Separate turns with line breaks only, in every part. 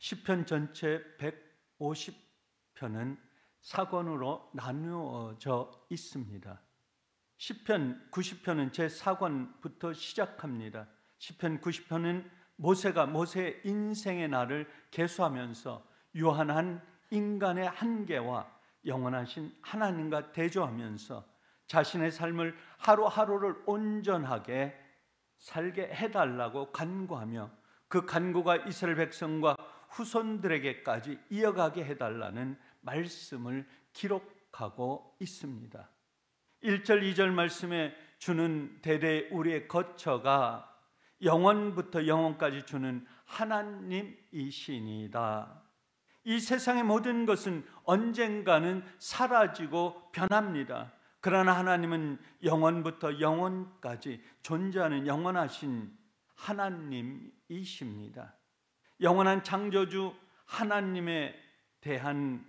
시편 전체 150편은 사권으로 나누어져 있습니다. 시편 90편은 제4권부터 시작합니다. 시편 90편은 모세가 모세의 인생의 날을 계수하면서 유한한 인간의 한계와 영원하신 하나님과 대조하면서 자신의 삶을 하루하루를 온전하게 살게 해달라고 간구하며 그 간구가 이스라엘 백성과 후손들에게까지 이어가게 해달라는 말씀을 기록하고 있습니다. 1절 2절 말씀에 주는 대대 우리의 거처가 영원부터 영원까지 주는 하나님이시니이다. 이 세상의 모든 것은 언젠가는 사라지고 변합니다. 그러나 하나님은 영원부터 영원까지 존재하는 영원하신 하나님이십니다. 영원한 창조주 하나님에 대한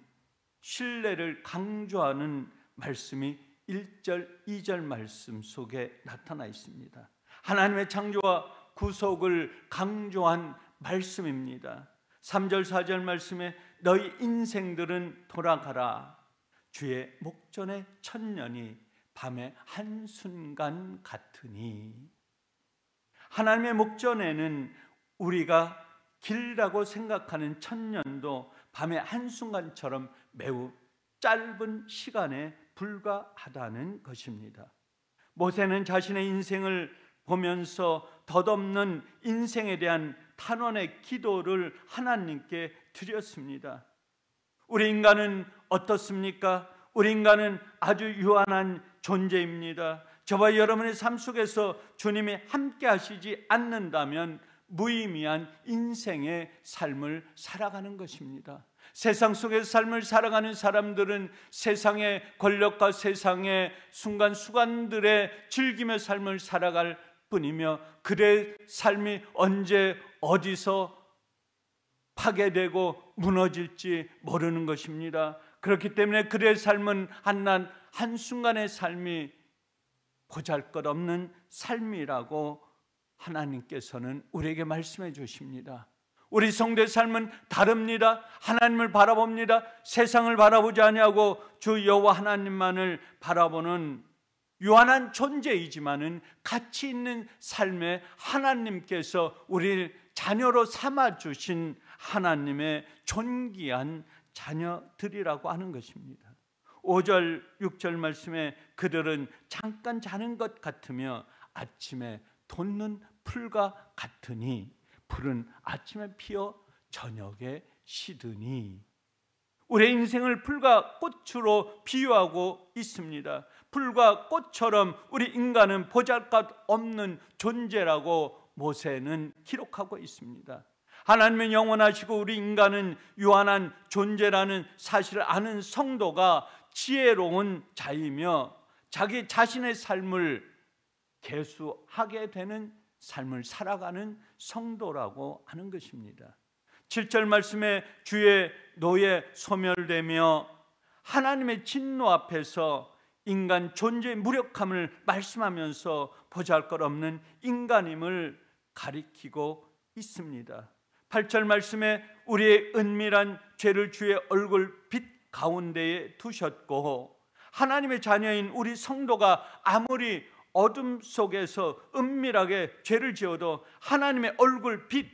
신뢰를 강조하는 말씀이 1절, 2절 말씀 속에 나타나 있습니다. 하나님의 창조와 구속을 강조한 말씀입니다. 3절, 4절 말씀에 너희 인생들은 돌아가라. 주의 목전의 천년이 밤의 한순간 같으니. 하나님의 목전에는 우리가 길다고 생각하는 천년도 밤의 한순간처럼 매우 짧은 시간에 불과하다는 것입니다. 모세는 자신의 인생을 보면서 덧없는 인생에 대한 탄원의 기도를 하나님께 드렸습니다. 우리 인간은 어떻습니까? 우리 인간은 아주 유한한 존재입니다. 저와 여러분의 삶 속에서 주님이 함께 하시지 않는다면 무의미한 인생의 삶을 살아가는 것입니다. 세상 속에서 삶을 살아가는 사람들은 세상의 권력과 세상의 순간순간들의 즐기며 삶을 살아갈 뿐이며 그의 삶이 언제 어디서 파괴되고 무너질지 모르는 것입니다. 그렇기 때문에 그의 삶은 한순간의 삶이 보잘것없는 삶이라고 하나님께서는 우리에게 말씀해 주십니다. 우리 성도의 삶은 다릅니다. 하나님을 바라봅니다. 세상을 바라보지 아니하고 주 여호와 하나님만을 바라보는 유한한 존재이지만은 가치 있는 삶에 하나님께서 우리를 자녀로 삼아주신 하나님의 존귀한 자녀들이라고 하는 것입니다. 5절, 6절 말씀에 그들은 잠깐 자는 것 같으며 아침에 돋는 풀과 같으니 풀은 아침에 피어 저녁에 시드니. 우리의 인생을 풀과 꽃으로 비유하고 있습니다. 풀과 꽃처럼 우리 인간은 보잘것없는 존재라고 모세는 기록하고 있습니다. 하나님은 영원하시고 우리 인간은 유한한 존재라는 사실을 아는 성도가 지혜로운 자이며 자기 자신의 삶을 계수하게 되는 삶을 살아가는 성도라고 하는 것입니다. 7절 말씀에 주의 노에 소멸되며 하나님의 진노 앞에서 인간 존재의 무력함을 말씀하면서 보잘것없는 인간임을 가리키고 있습니다. 8절 말씀에 우리의 은밀한 죄를 주의 얼굴 빛 가운데에 두셨고 하나님의 자녀인 우리 성도가 아무리 어둠 속에서 은밀하게 죄를 지어도 하나님의 얼굴 빛,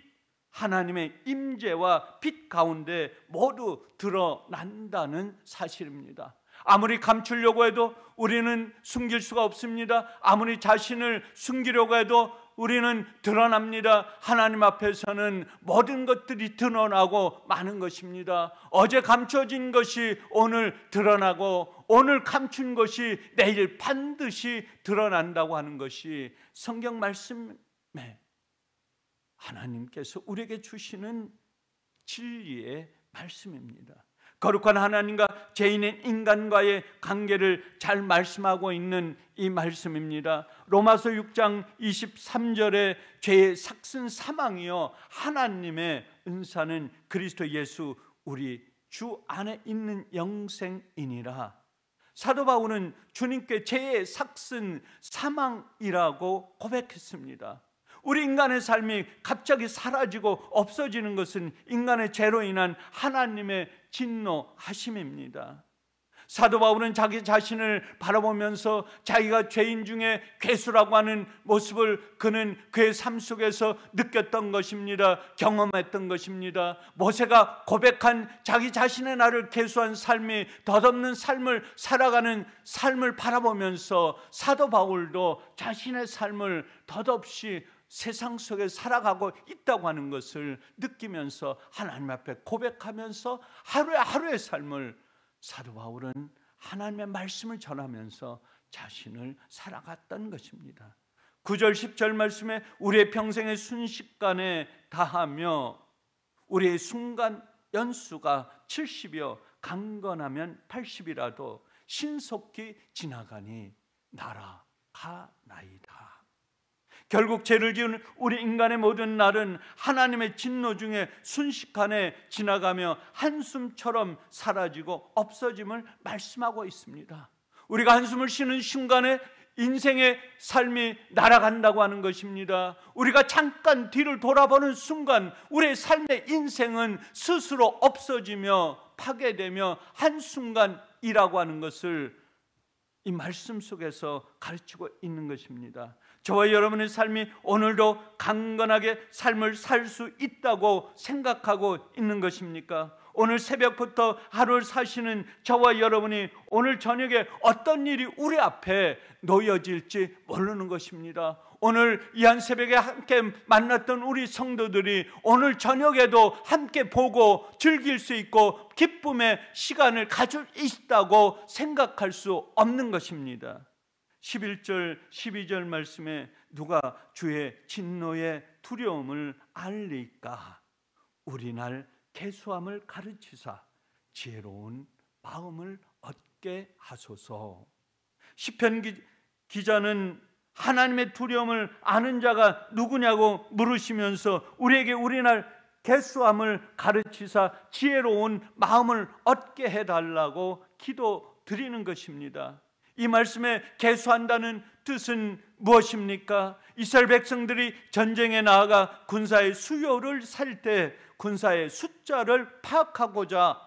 하나님의 임재와 빛 가운데 모두 드러난다는 사실입니다. 아무리 감추려고 해도 우리는 숨길 수가 없습니다. 아무리 자신을 숨기려고 해도 우리는 드러납니다. 하나님 앞에서는 모든 것들이 드러나고 마는 것입니다. 어제 감춰진 것이 오늘 드러나고 오늘 감춘 것이 내일 반드시 드러난다고 하는 것이 성경 말씀에 하나님께서 우리에게 주시는 진리의 말씀입니다. 거룩한 하나님과 죄인인 인간과의 관계를 잘 말씀하고 있는 이 말씀입니다. 로마서 6장 23절에 죄의 삭슨 사망이요 하나님의 은사는 그리스도 예수 우리 주 안에 있는 영생이니라. 사도 바울은 주님께 죄의 삭슨 사망이라고 고백했습니다. 우리 인간의 삶이 갑자기 사라지고 없어지는 것은 인간의 죄로 인한 하나님의 진노하심입니다. 사도 바울은 자기 자신을 바라보면서 자기가 죄인 중에 괴수라고 하는 모습을 그는 그의 삶 속에서 느꼈던 것입니다. 경험했던 것입니다. 모세가 고백한 자기 자신의 나를 괴수한 삶이 덧없는 삶을 살아가는 삶을 바라보면서 사도 바울도 자신의 삶을 덧없이 세상 속에 살아가고 있다고 하는 것을 느끼면서 하나님 앞에 고백하면서 하루의 삶을 사도 바울은 하나님의 말씀을 전하면서 자신을 살아갔던 것입니다. 9절 10절 말씀에 우리의 평생의 순식간에 다하며 우리의 순간 연수가 70이요 강건하면 80이라도 신속히 지나가니 날아가나이다. 결국 죄를 지은 우리 인간의 모든 날은 하나님의 진노 중에 순식간에 지나가며 한숨처럼 사라지고 없어짐을 말씀하고 있습니다. 우리가 한숨을 쉬는 순간에 인생의 삶이 날아간다고 하는 것입니다. 우리가 잠깐 뒤를 돌아보는 순간 우리의 삶의 인생은 스스로 없어지며 파괴되며 한순간이라고 하는 것을 이 말씀 속에서 가르치고 있는 것입니다. 저와 여러분의 삶이 오늘도 강건하게 삶을 살 수 있다고 생각하고 있는 것입니까? 오늘 새벽부터 하루를 사시는 저와 여러분이 오늘 저녁에 어떤 일이 우리 앞에 놓여질지 모르는 것입니다. 오늘 이 한 새벽에 함께 만났던 우리 성도들이 오늘 저녁에도 함께 보고 즐길 수 있고 기쁨의 시간을 가질 수 있다고 생각할 수 없는 것입니다. 11절 12절 말씀에 누가 주의 진노의 두려움을 알리까? 우리 날 계수함을 가르치사 지혜로운 마음을 얻게 하소서. 시편 기자는 하나님의 두려움을 아는 자가 누구냐고 물으시면서 우리에게 우리 날 계수함을 가르치사 지혜로운 마음을 얻게 해달라고 기도드리는 것입니다. 이 말씀에 계수한다는 뜻은 무엇입니까? 이스라엘 백성들이 전쟁에 나아가 군사의 수요를 살 때 군사의 숫자를 파악하고자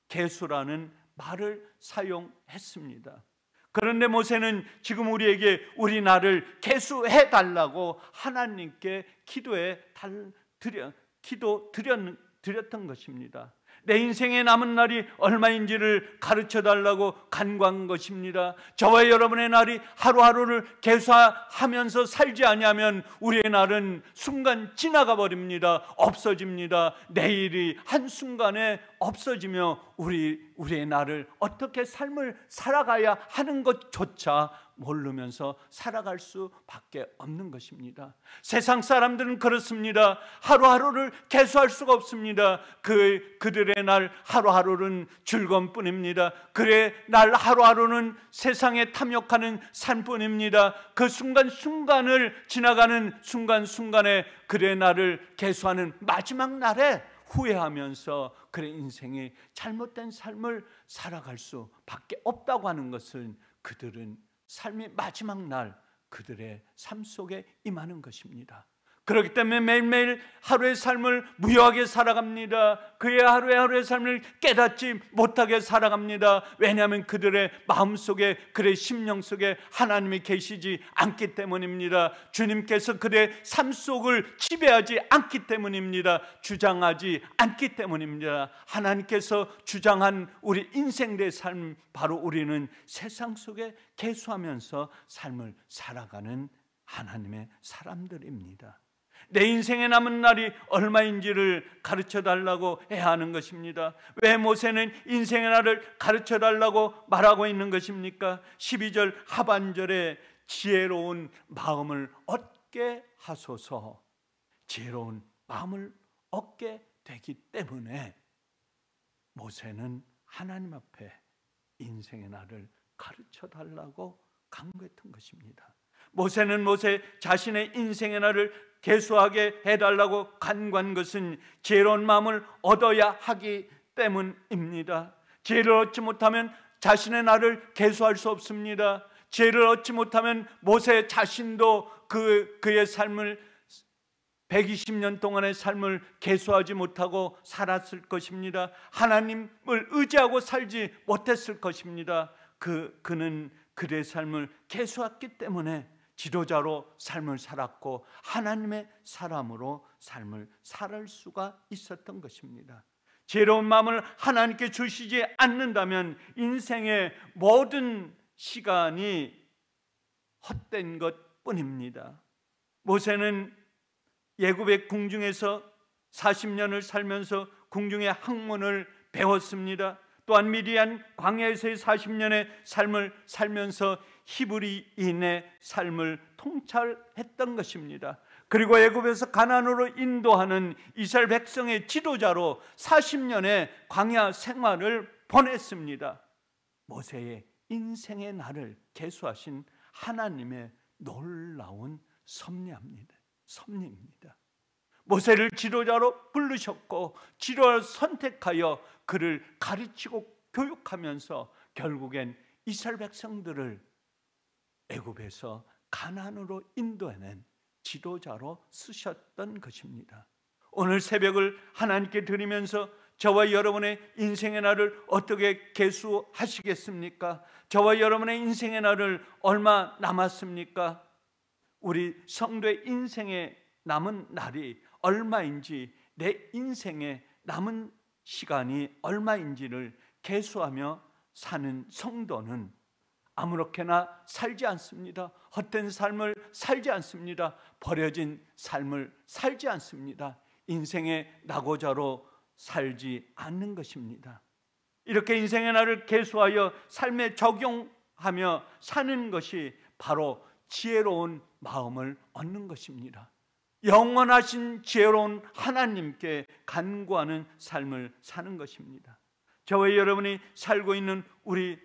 계수라는 말을 사용했습니다. 그런데 모세는 지금 우리에게 우리 나를 계수해 달라고 하나님께 기도드렸던 것입니다. 내 인생에 남은 날이 얼마인지를 가르쳐 달라고 간구한 것입니다. 저와 여러분의 날이 하루하루를 계수하면서 살지 아니하면 우리의 날은 순간 지나가 버립니다. 없어집니다. 내일이 한순간에 없어지며 우리의 날을 어떻게 삶을 살아가야 하는 것조차 모르면서 살아갈 수밖에 없는 것입니다. 세상 사람들은 그렇습니다. 하루하루를 계수할 수가 없습니다. 그들의 날 하루하루는 즐거움 뿐입니다. 그의 날 하루하루는 세상에 탐욕하는 삶뿐입니다. 그 순간순간을 지나가는 순간순간에 그의 날을 계수하는 마지막 날에 후회하면서 그의 인생이 잘못된 삶을 살아갈 수밖에 없다고 하는 것은 그들은 삶의 마지막 날 그들의 삶 속에 임하는 것입니다. 그렇기 때문에 매일매일 하루의 삶을 무효하게 살아갑니다. 그의 하루의 삶을 깨닫지 못하게 살아갑니다. 왜냐하면 그들의 마음속에 그의 심령 속에 하나님이 계시지 않기 때문입니다. 주님께서 그의 삶 속을 지배하지 않기 때문입니다. 주장하지 않기 때문입니다. 하나님께서 주장한 우리 인생의 삶, 바로 우리는 세상 속에 계수하면서 삶을 살아가는 하나님의 사람들입니다. 내 인생에 남은 날이 얼마인지를 가르쳐 달라고 해야 하는 것입니다. 왜 모세는 인생의 날을 가르쳐 달라고 말하고 있는 것입니까? 12절 하반절에 지혜로운 마음을 얻게 하소서. 지혜로운 마음을 얻게 되기 때문에 모세는 하나님 앞에 인생의 날을 가르쳐 달라고 간구했던 것입니다. 모세는 모세 자신의 인생의 날을 계수하게 해달라고 간구한 것은 지혜로운 마음을 얻어야 하기 때문입니다. 지혜를 얻지 못하면 자신의 날을 계수할 수 없습니다. 지혜를 얻지 못하면 모세 자신도 그의 삶을 120년 동안의 삶을 계수하지 못하고 살았을 것입니다. 하나님을 의지하고 살지 못했을 것입니다. 그는 그의 삶을 계수했기 때문에 지도자로 삶을 살았고 하나님의 사람으로 삶을 살 수가 있었던 것입니다. 지혜로운 마음을 하나님께 주시지 않는다면 인생의 모든 시간이 헛된 것뿐입니다. 모세는 애굽의 궁중에서 40년을 살면서 궁중의 학문을 배웠습니다. 또한 미디안 광야에서의 40년의 삶을 살면서 히브리인의 삶을 통찰했던 것입니다. 그리고 애굽에서 가나안으로 인도하는 이스라엘 백성의 지도자로 40년의 광야 생활을 보냈습니다. 모세의 인생의 날을 계수하신 하나님의 놀라운 섭리입니다. 모세를 지도자로 부르셨고 지도자로 선택하여 그를 가르치고 교육하면서 결국엔 이스라엘 백성들을 애굽에서 가나안으로 인도해낸 지도자로 쓰셨던 것입니다. 오늘 새벽을 하나님께 드리면서 저와 여러분의 인생의 날을 어떻게 계수하시겠습니까? 저와 여러분의 인생의 날을 얼마 남았습니까? 우리 성도의 인생에 남은 날이 얼마인지, 내 인생에 남은 시간이 얼마인지를 계수하며 사는 성도는 아무렇게나 살지 않습니다. 헛된 삶을 살지 않습니다. 버려진 삶을 살지 않습니다. 인생의 낙오자로 살지 않는 것입니다. 이렇게 인생의 날을 계수하여 삶에 적용하며 사는 것이 바로 지혜로운 마음을 얻는 것입니다. 영원하신 지혜로운 하나님께 간구하는 삶을 사는 것입니다. 저와 여러분이 살고 있는 우리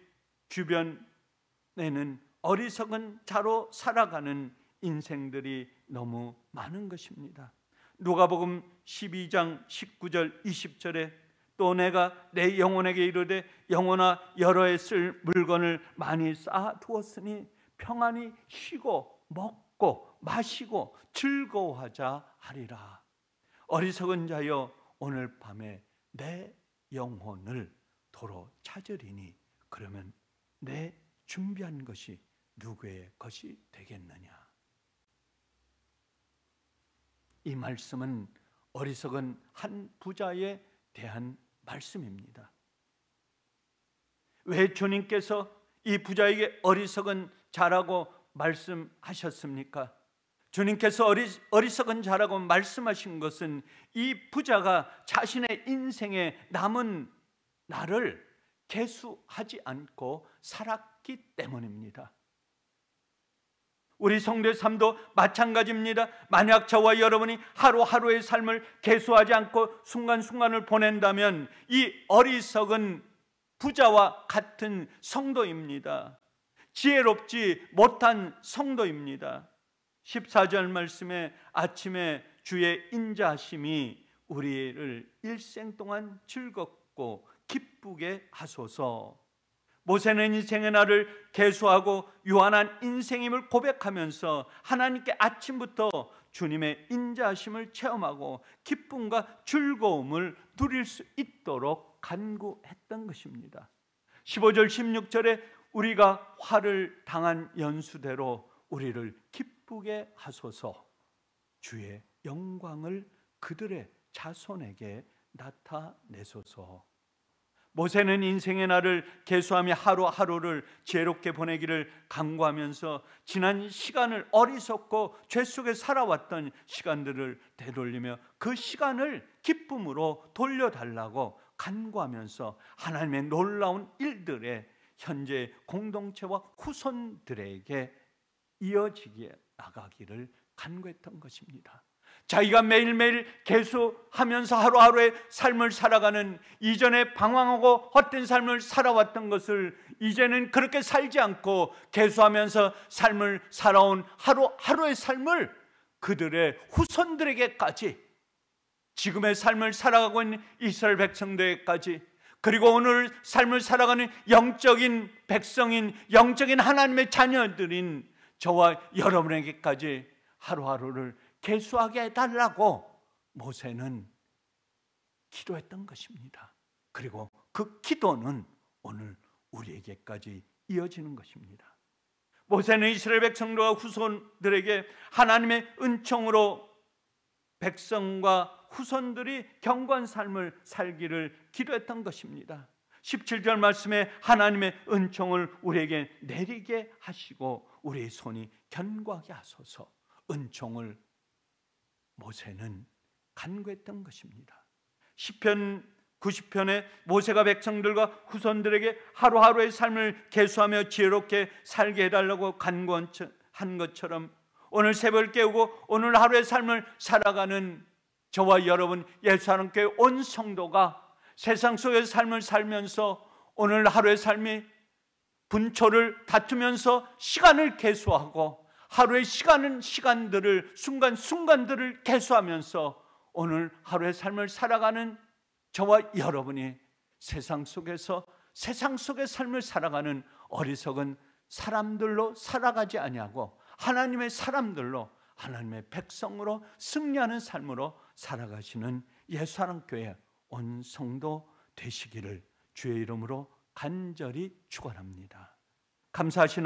주변에는 어리석은 자로 살아가는 인생들이 너무 많은 것입니다. 누가복음 12장 19절 20절에 또 내가 내 영혼에게 이르되 영혼아 여러 해 쓸 물건을 많이 쌓아두었으니 평안히 쉬고 먹고 마시고 즐거워하자 하리라. 어리석은 자여 오늘 밤에 내 영혼을 도로 찾으리니 그러면 내 준비한 것이 누구의 것이 되겠느냐. 이 말씀은 어리석은 한 부자에 대한 말씀입니다. 왜 주님께서 이 부자에게 어리석은 자라고 말씀하셨습니까? 주님께서 어리석은 자라고 말씀하신 것은 이 부자가 자신의 인생에 남은 날을 계수하지 않고 살았기 때문입니다. 우리 성도의 삶도 마찬가지입니다. 만약 저와 여러분이 하루하루의 삶을 계수하지 않고 순간순간을 보낸다면 이 어리석은 부자와 같은 성도입니다. 지혜롭지 못한 성도입니다. 14절 말씀에 아침에 주의 인자하심이 우리를 일생 동안 즐겁고 기쁘게 하소서. 모세는 인생의 날을 계수하고 유한한 인생임을 고백하면서 하나님께 아침부터 주님의 인자하심을 체험하고 기쁨과 즐거움을 누릴 수 있도록 간구했던 것입니다. 15절 16절에 우리가 화를 당한 연수대로 우리를 기쁘게 하소서. 주의 영광을 그들의 자손에게 나타내소서. 모세는 인생의 날을 계수하며 하루하루를 지혜롭게 보내기를 간구하면서 지난 시간을 어리석고 죄 속에 살아왔던 시간들을 되돌리며 그 시간을 기쁨으로 돌려달라고 간구하면서 하나님의 놀라운 일들에 현재 공동체와 후손들에게 이어지게 나가기를 간구했던 것입니다. 자기가 매일매일 계수하면서 하루하루의 삶을 살아가는, 이전에 방황하고 헛된 삶을 살아왔던 것을 이제는 그렇게 살지 않고 계수하면서 삶을 살아온 하루하루의 삶을 그들의 후손들에게까지, 지금의 삶을 살아가고 있는 이스라엘 백성들에게까지, 그리고 오늘 삶을 살아가는 영적인 백성인, 영적인 하나님의 자녀들인 저와 여러분에게까지 하루하루를 계수하게 해달라고 모세는 기도했던 것입니다. 그리고 그 기도는 오늘 우리에게까지 이어지는 것입니다. 모세는 이스라엘 백성들과 후손들에게 하나님의 은총으로 백성과 후손들이 견고한 삶을 살기를 기도했던 것입니다. 17절 말씀에 하나님의 은총을 우리에게 내리게 하시고 우리의 손이 견고하게 하소서, 은총을 모세는 간구했던 것입니다. 시편 90편에 모세가 백성들과 후손들에게 하루하루의 삶을 계수하며 지혜롭게 살게 해달라고 간구한 것처럼 오늘 새벽을 깨우고 오늘 하루의 삶을 살아가는 저와 여러분 예수하나님교회 온 성도가 세상 속의 삶을 살면서 오늘 하루의 삶이 분초를 다투면서 시간을 계수하고 하루의 시간들을 순간순간들을 계수하면서 오늘 하루의 삶을 살아가는 저와 여러분이 세상 속의 삶을 살아가는 어리석은 사람들로 살아가지 아니하고 하나님의 사람들로, 하나님의 백성으로 승리하는 삶으로 살아가시는 예수하나님교회 온 성도 되시기를 주의 이름으로 간절히 축원합니다. 감사하신